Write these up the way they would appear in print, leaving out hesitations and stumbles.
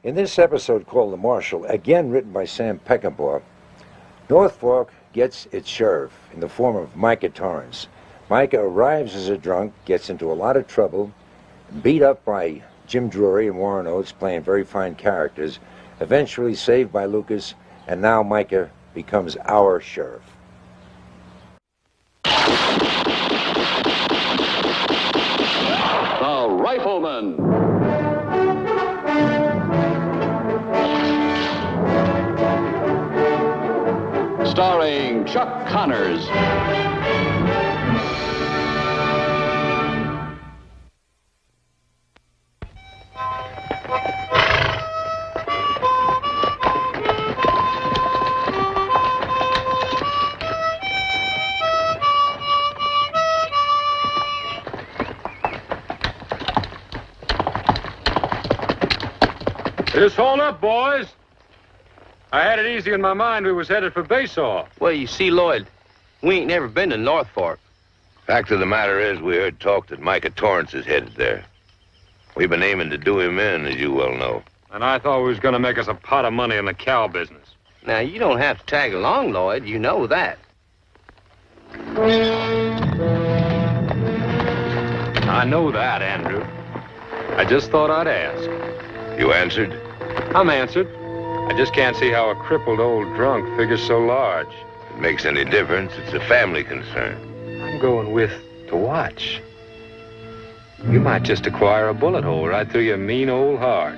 In this episode called The Marshal, again written by Sam Peckinpah, North Fork gets its sheriff in the form of Micah Torrance. Micah arrives as a drunk, gets into a lot of trouble, beat up by Jim Drury and Warren Oates, playing very fine characters, eventually saved by Lucas, and now Micah becomes our sheriff. The Rifleman. Starring Chuck Connors. Just hold up, boys. I had it easy in my mind we was headed for Baysaw. Well, you see, Lloyd, we ain't never been to North Fork. Fact of the matter is, we heard talk that Micah Torrance is headed there. We've been aiming to do him in, as you well know. And I thought we was going to make us a pot of money in the cow business. Now, you don't have to tag along, Lloyd. You know that. I know that, Andrew. I just thought I'd ask. You answered? I'm answered. I just can't see how a crippled old drunk figures so large. If it makes any difference, it's a family concern. I'm going with to watch. You might just acquire a bullet hole right through your mean old heart.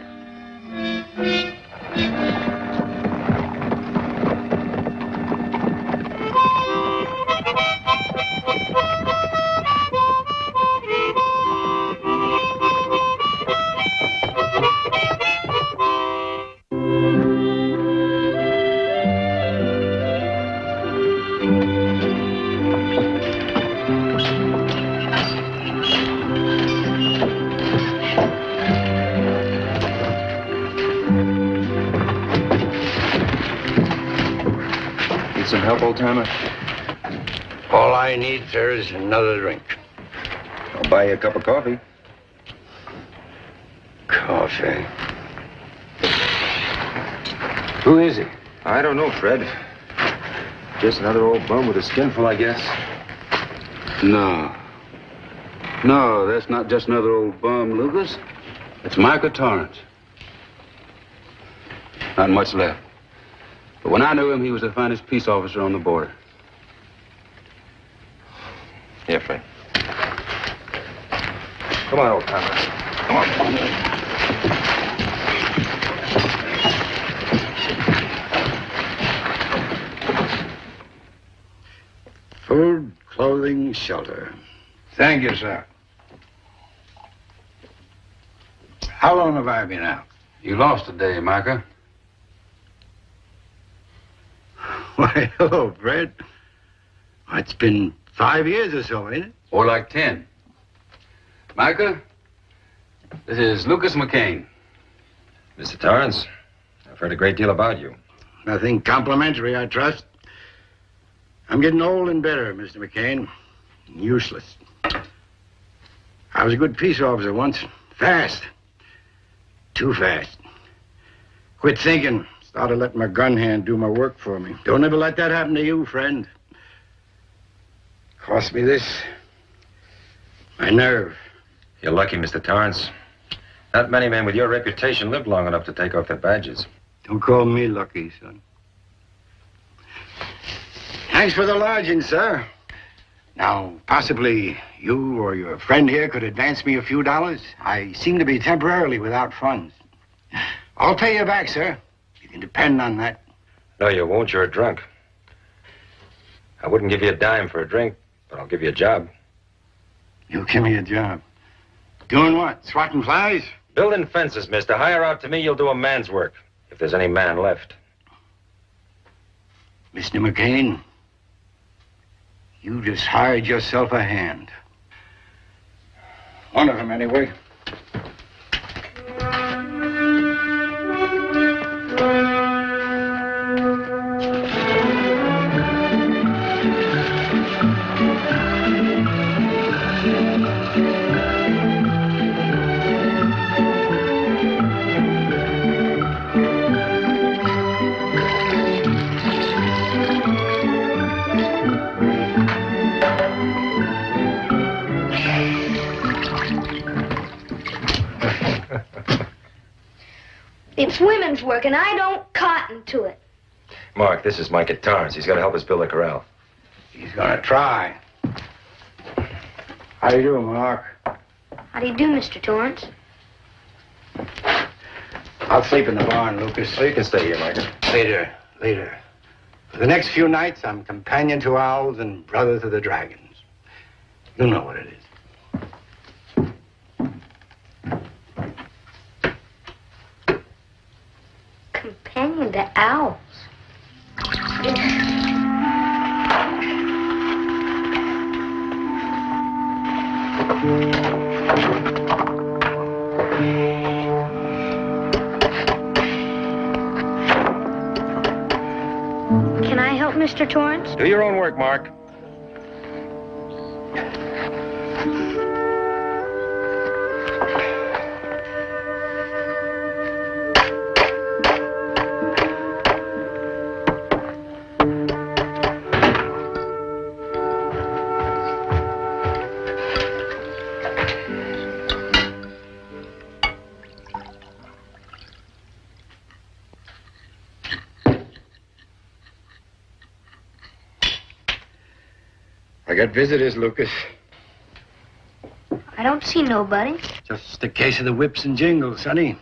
Some help, old-timer? All I need, sir, is another drink. I'll buy you a cup of coffee. Coffee. Who is he? I don't know, Fred. Just another old bum with a skinful, I guess. No. No, that's not just another old bum, Lucas. It's Micah Torrance. Not much left. But when I knew him, he was the finest peace officer on the border. Here, Fred. Come on, old-timer. Come on. Food, clothing, shelter. Thank you, sir. How long have I been out? You lost today, Micah. Why, hello, Fred. It's been 5 years or so, ain't it? Or like 10. Micah, this is Lucas McCain. Mr. Torrance, I've heard a great deal about you. Nothing complimentary, I trust. I'm getting old and bitter, Mr. McCain. Useless. I was a good peace officer once. Fast. Too fast. Quit thinking. Started letting my gun hand do my work for me. Don't ever let that happen to you, friend. Cost me this. My nerve. You're lucky, Mr. Torrance. Not many men with your reputation lived long enough to take off their badges. Don't call me lucky, son. Thanks for the lodging, sir. Now, possibly you or your friend here could advance me a few dollars. I seem to be temporarily without funds. I'll pay you back, sir. You can depend on that. No, you won't. You're a drunk. I wouldn't give you a dime for a drink, but I'll give you a job. You'll give me a job. Doing what? Swatting flies? Building fences, mister. Hire out to me, you'll do a man's work, if there's any man left. Mr. McCain, you just hired yourself a hand. One of them, anyway. It's women's work, and I don't cotton to it. Mark, this is Micah Torrance. He's got to help us build a corral. He's gonna try. How do you do, Mark? How do you do, Mr. Torrance? I'll sleep in the barn, Lucas. Oh, you can stay here, Micah. Later. For the next few nights, I'm companion to owls and brother to the dragons. You know what it is. Companion to owls. Can I help, Mr. Torrance? Do your own work, Mark. I got visitors, Lucas. I don't see nobody. Just a case of the whips and jingles, sonny.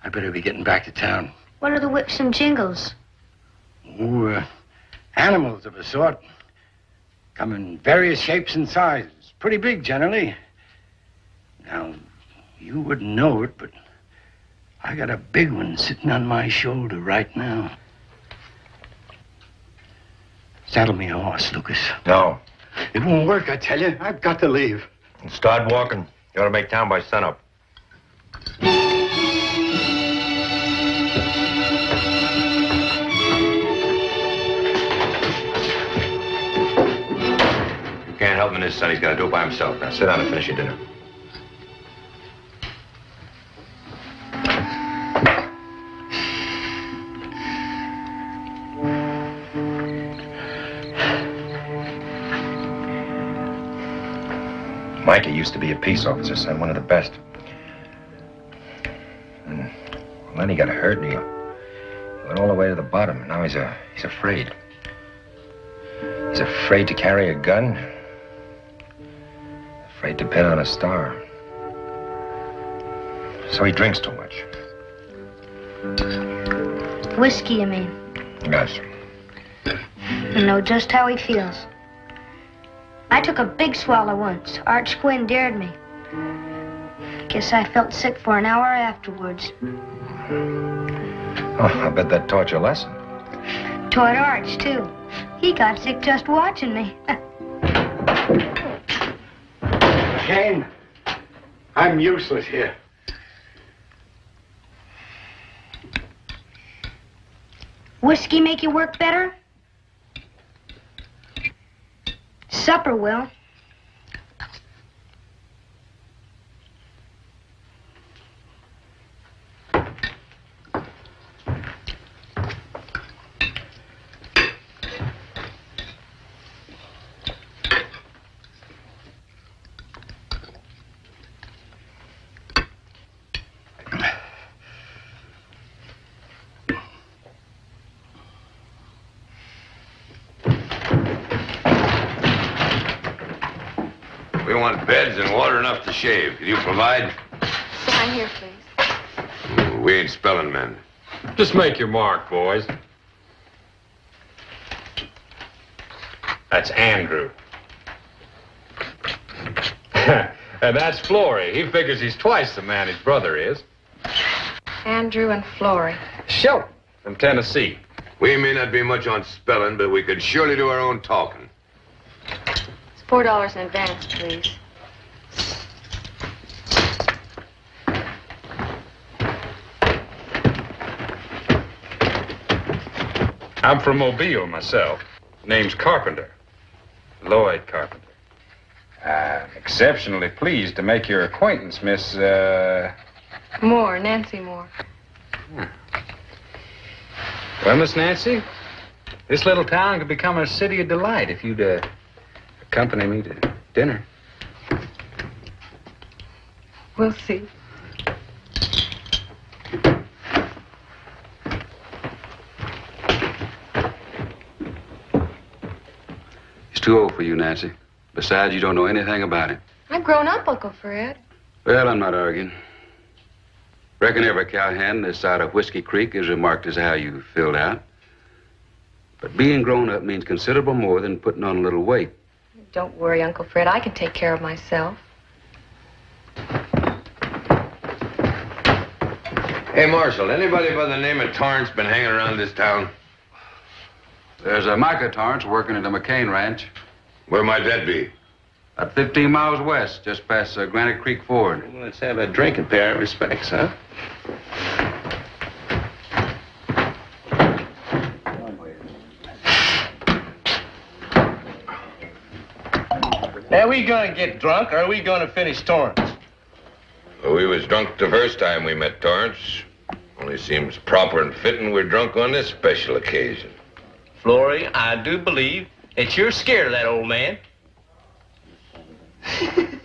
I better be getting back to town. What are the whips and jingles? Ooh, animals of a sort. Come in various shapes and sizes. Pretty big, generally. Now, you wouldn't know it, but I got a big one sitting on my shoulder right now. Saddle me a horse, Lucas. No. It won't work, I tell you. I've got to leave. Start walking. You ought to make town by sunup. You can't help him in this, son. He's got to do it by himself. Now sit down and finish your dinner. Micah used to be a peace officer, son, one of the best. And well, then he got hurt and he went all the way to the bottom. And now he's afraid. He's afraid to carry a gun. Afraid to pin on a star. So he drinks too much. Whiskey, you mean? Yes. You know just how he feels. I took a big swallow once. Art Squin dared me. Guess I felt sick for an hour afterwards. Oh, I bet that taught you a lesson. Taught Arch, too. He got sick just watching me. Shane, I'm useless here. Whiskey make you work better? Supper will. We want beds and water enough to shave. Can you provide? Sign here, please. Ooh, we ain't spelling men. Just make your mark, boys. That's Andrew. And that's Flory. He figures he's twice the man his brother is. Andrew and Flory. Shelton from Tennessee. We may not be much on spelling, but we could surely do our own talking. It's $4 in advance, please. I'm from Mobile myself. Name's Carpenter. Lloyd Carpenter. Exceptionally pleased to make your acquaintance, Miss, Moore, Nancy Moore. Well, Miss Nancy, this little town could become a city of delight if you'd, accompany me to dinner. We'll see. too old for you, Nancy. Besides, you don't know anything about him. I'm grown up, Uncle Fred. Well, I'm not arguing. Reckon every cowhand this side of Whiskey Creek is remarked as how you filled out. But being grown up means considerable more than putting on a little weight. Don't worry, Uncle Fred. I can take care of myself. Hey, Marshal, anybody by the name of Torrance been hanging around this town? There's a Micah Torrance working at the McCain Ranch. Where might that be? About 15 miles west, just past Granite Creek Ford. Well, let's have a drink and pay our respects, huh? Are we gonna get drunk, or are we gonna finish Torrance? Well, we was drunk the first time we met Torrance. Only seems proper and fitting we're drunk on this special occasion. Florrie, I do believe that you're scared of that old man. Get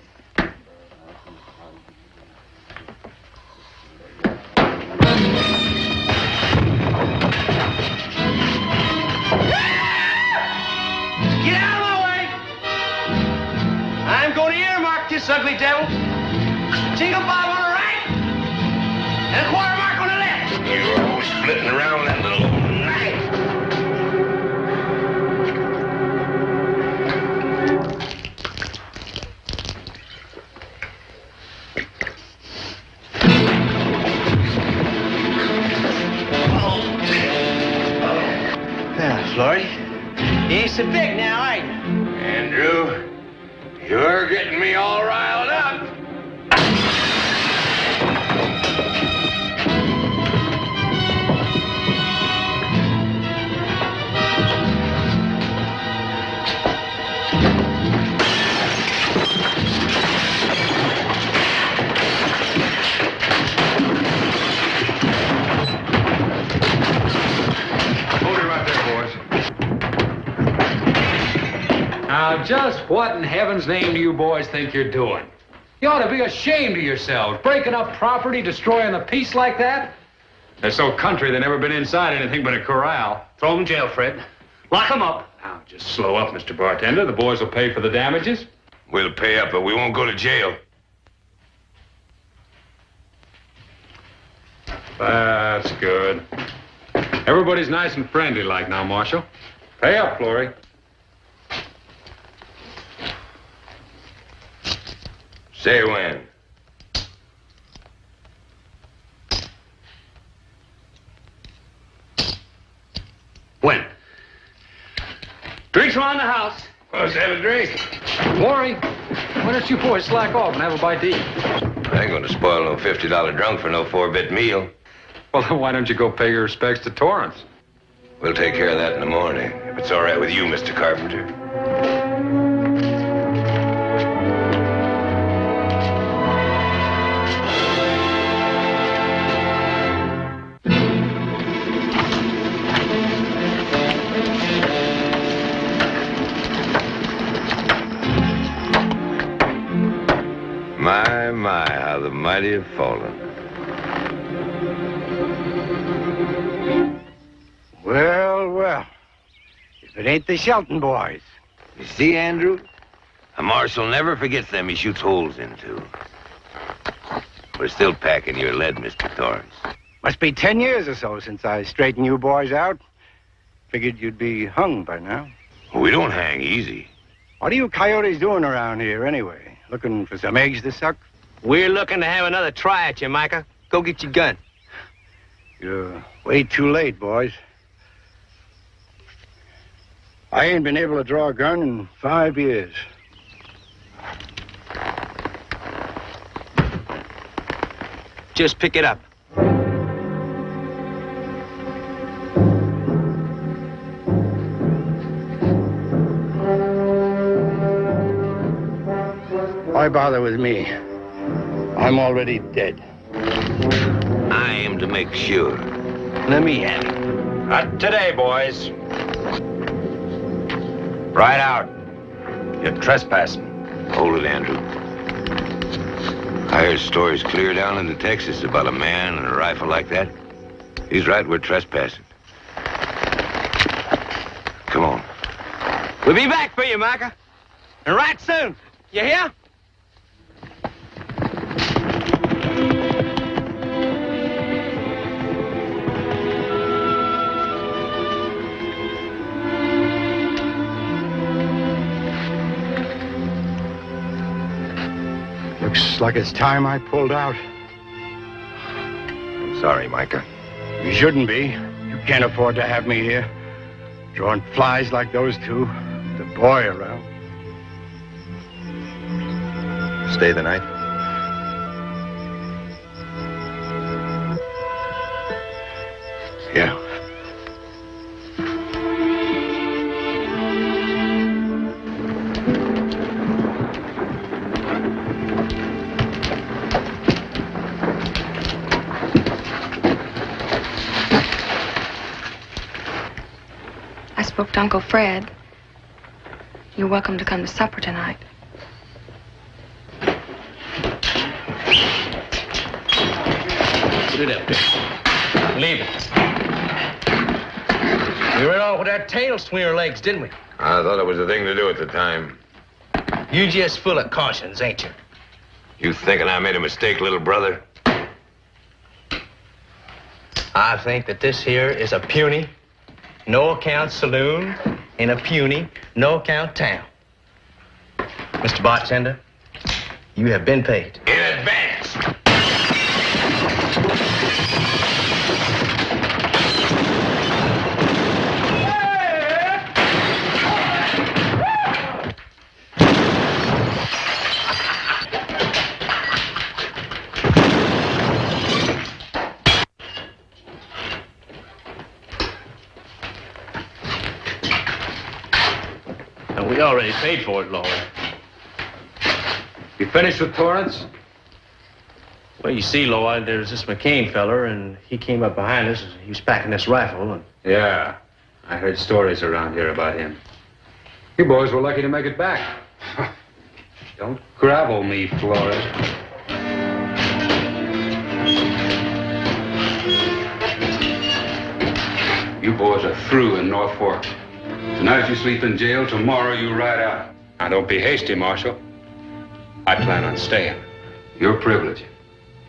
out of my way! I'm going to earmark this ugly devil. Jingle bob on the right, and a quarter mark on the left. You were always splitting around that little knife. Now, Florrie, you ain't so big now, are you? Andrew, you're getting me all riled up. Now, just what in heaven's name do you boys think you're doing? You ought to be ashamed of yourselves, breaking up property, destroying the peace like that. They're so country they never been inside anything but a corral. Throw him in jail, Fred. Lock him up. Now, just slow up, Mr. Bartender. The boys will pay for the damages. We'll pay up, but we won't go to jail. That's good. Everybody's nice and friendly like now, Marshal. Pay up, Florrie. Say when. When? Drinks around the house. Let's have a drink. Florrie, why don't you boys slack off and have a bite to eat? I ain't gonna spoil no $50 drunk for no 4-bit meal. Well, then why don't you go pay your respects to Torrance? We'll take care of that in the morning, if it's all right with you, Mr. Carpenter. My, how the mighty have fallen. Well, well. If it ain't the Shelton boys. You see, Andrew? A marshal never forgets them he shoots holes into. We're still packing your lead, Mr. Torrance. Must be 10 years or so since I straightened you boys out. Figured you'd be hung by now. We don't hang easy. What are you coyotes doing around here, anyway? Looking for some eggs to suck? We're looking to have another try at you, Micah. Go get your gun. You're way too late, boys. I ain't been able to draw a gun in 5 years. Just pick it up. Why bother with me? I'm already dead. I aim to make sure. Let me have it. Not today, boys. Right out. You're trespassing. Hold it, Andrew. I heard stories clear down into Texas about a man and a rifle like that. He's right, we're trespassing. Come on. We'll be back for you, Micah. And right soon. You hear? Looks like it's time I pulled out. I'm sorry, Micah. You shouldn't be. You can't afford to have me here. Drawing flies like those two. The boy around. Stay the night? Yeah. I spoke to Uncle Fred. You're welcome to come to supper tonight. Put it up there. Leave it. We ran off with our tails between our legs, didn't we? I thought it was the thing to do at the time. You just full of cautions, ain't you? You thinking I made a mistake, little brother? I think that this here is a puny, no-account saloon in a puny, no-account town. Mr. Bartender, you have been paid. In advance. And we already paid for it, Lord. You finished with Torrance? Well, you see, Lloyd, there's this McCain feller, and he came up behind us. He was packing this rifle, and... Yeah. I heard stories around here about him. You boys were lucky to make it back. Don't gravel me, Flores. You boys are through in North Fork. Tonight you sleep in jail, tomorrow you ride out. Now, don't be hasty, Marshal. I plan on staying. Your privilege.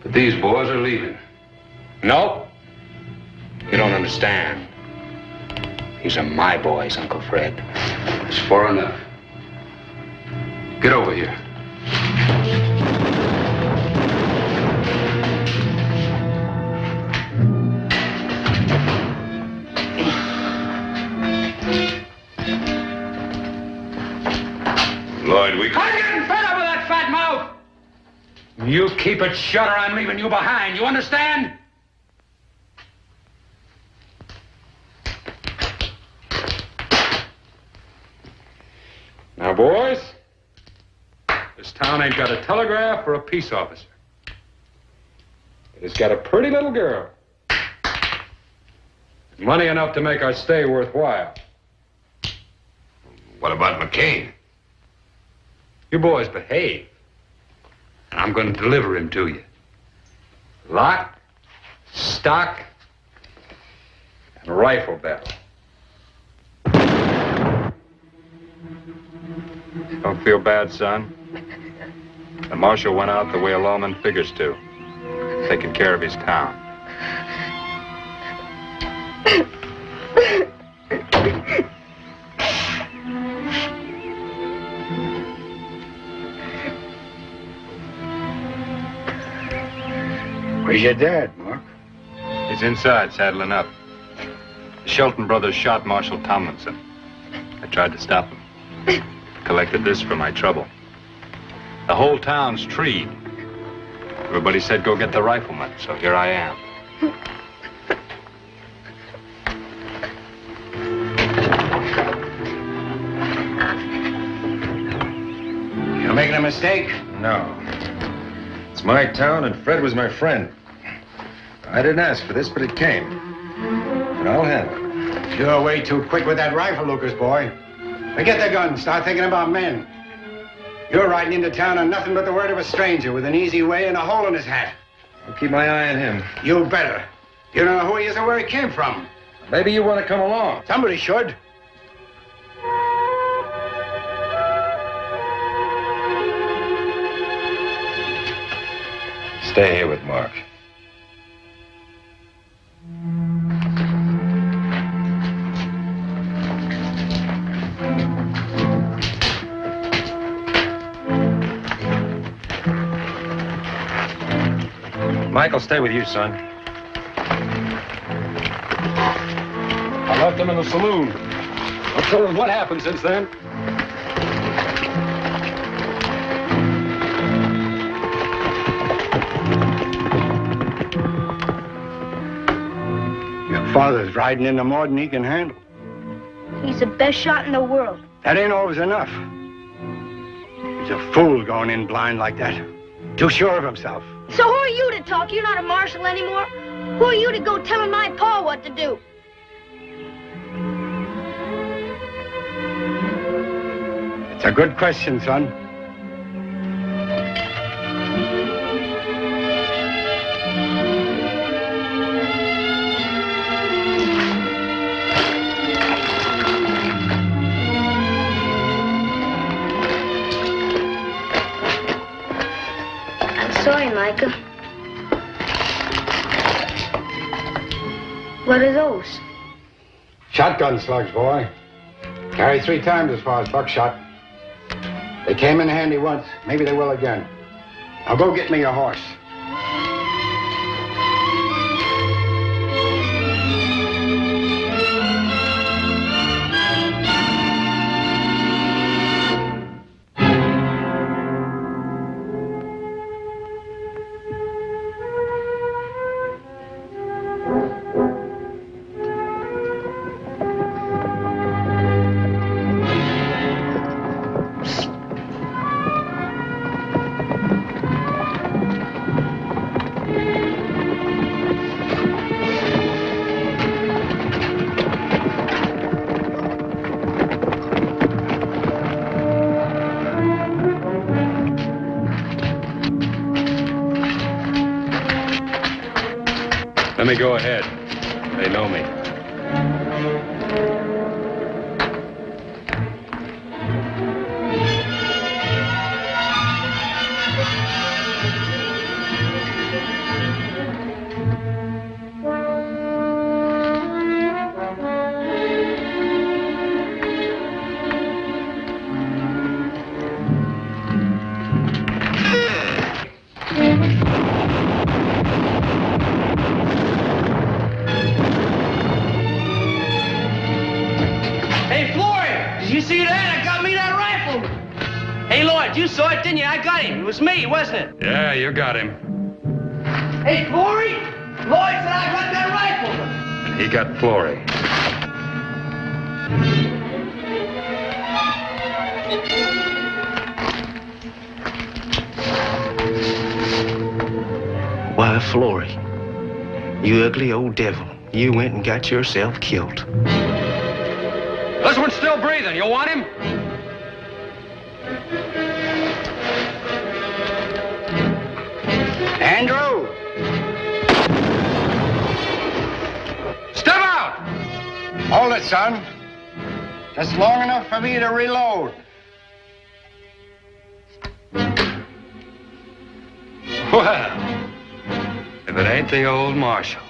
But these boys are leaving. No. You don't understand. These are my boys, Uncle Fred. It's far enough. Get over here. Lloyd, we... I'm getting fed up with that fat mouth! You keep it shut or I'm leaving you behind, you understand? Now, boys, this town ain't got a telegraph or a peace officer. It has got a pretty little girl. Money enough to make our stay worthwhile. What about McCain? You boys behave, and I'm going to deliver him to you. Lock, stock, and rifle barrel. Don't feel bad, son. The marshal went out the way a lawman figures to, taking care of his town. Where's your dad, Mark? He's inside, saddling up. The Shelton brothers shot Marshal Tomlinson. I tried to stop him. Collected this for my trouble. The whole town's treed. Everybody said go get the rifleman, so here I am. You're making a mistake? No. It's my town, and Fred was my friend. I didn't ask for this, but it came. And I'll handle it. You're way too quick with that rifle, Lucas, boy. Forget the gun. Start thinking about men. You're riding into town on nothing but the word of a stranger with an easy way and a hole in his hat. I'll keep my eye on him. You better. You don't know who he is or where he came from. Maybe you want to come along. Somebody should. Stay here with Mark. Mike will stay with you, son. I left him in the saloon. I'll tell him what happened since then. Your father's riding into more than he can handle. He's the best shot in the world. That ain't always enough. He's a fool going in blind like that. Too sure of himself. So who are you to talk? You're not a marshal anymore. Who are you to go telling my pa what to do? It's a good question, son. I'm sorry, Micah. What are those? Shotgun slugs, boy. Carry 3 times as far as buckshot. They came in handy once. Maybe they will again. Now go get me a horse. Let me go ahead. They know me. You see that? I got me that rifle. Hey, Lloyd, you saw it, didn't you? I got him. It was me, wasn't it? Yeah, you got him. Hey, Flory, Lloyd said I got that rifle. And he got Flory. Why, Flory, you ugly old devil. You went and got yourself killed. This one's still breathing. You want him? Andrew! Step out! Hold it, son. Just long enough for me to reload. Well, if it ain't the old marshal.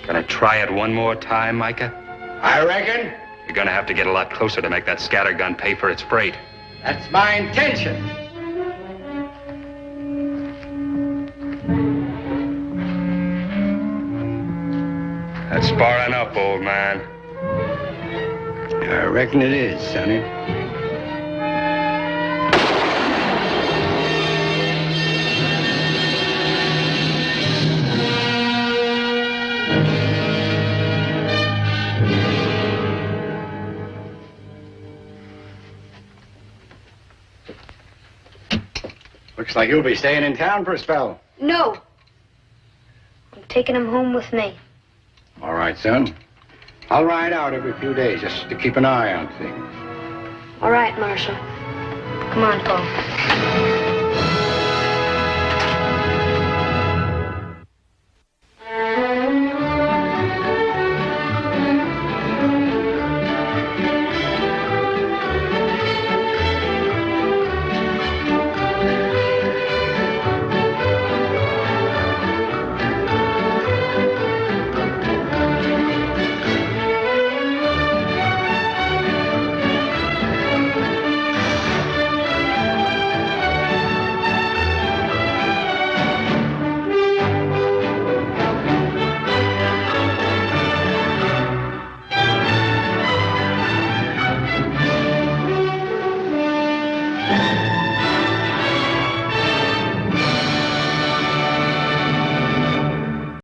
Gonna try it one more time, Micah? I reckon. You're gonna have to get a lot closer to make that scattergun pay for its freight. That's my intention. That's far enough, old man. I reckon it is, Sonny. Looks like you'll be staying in town for a spell. No. I'm taking him home with me. All right, son. I'll ride out every few days just to keep an eye on things. All right, Marshal. Come on, Paul.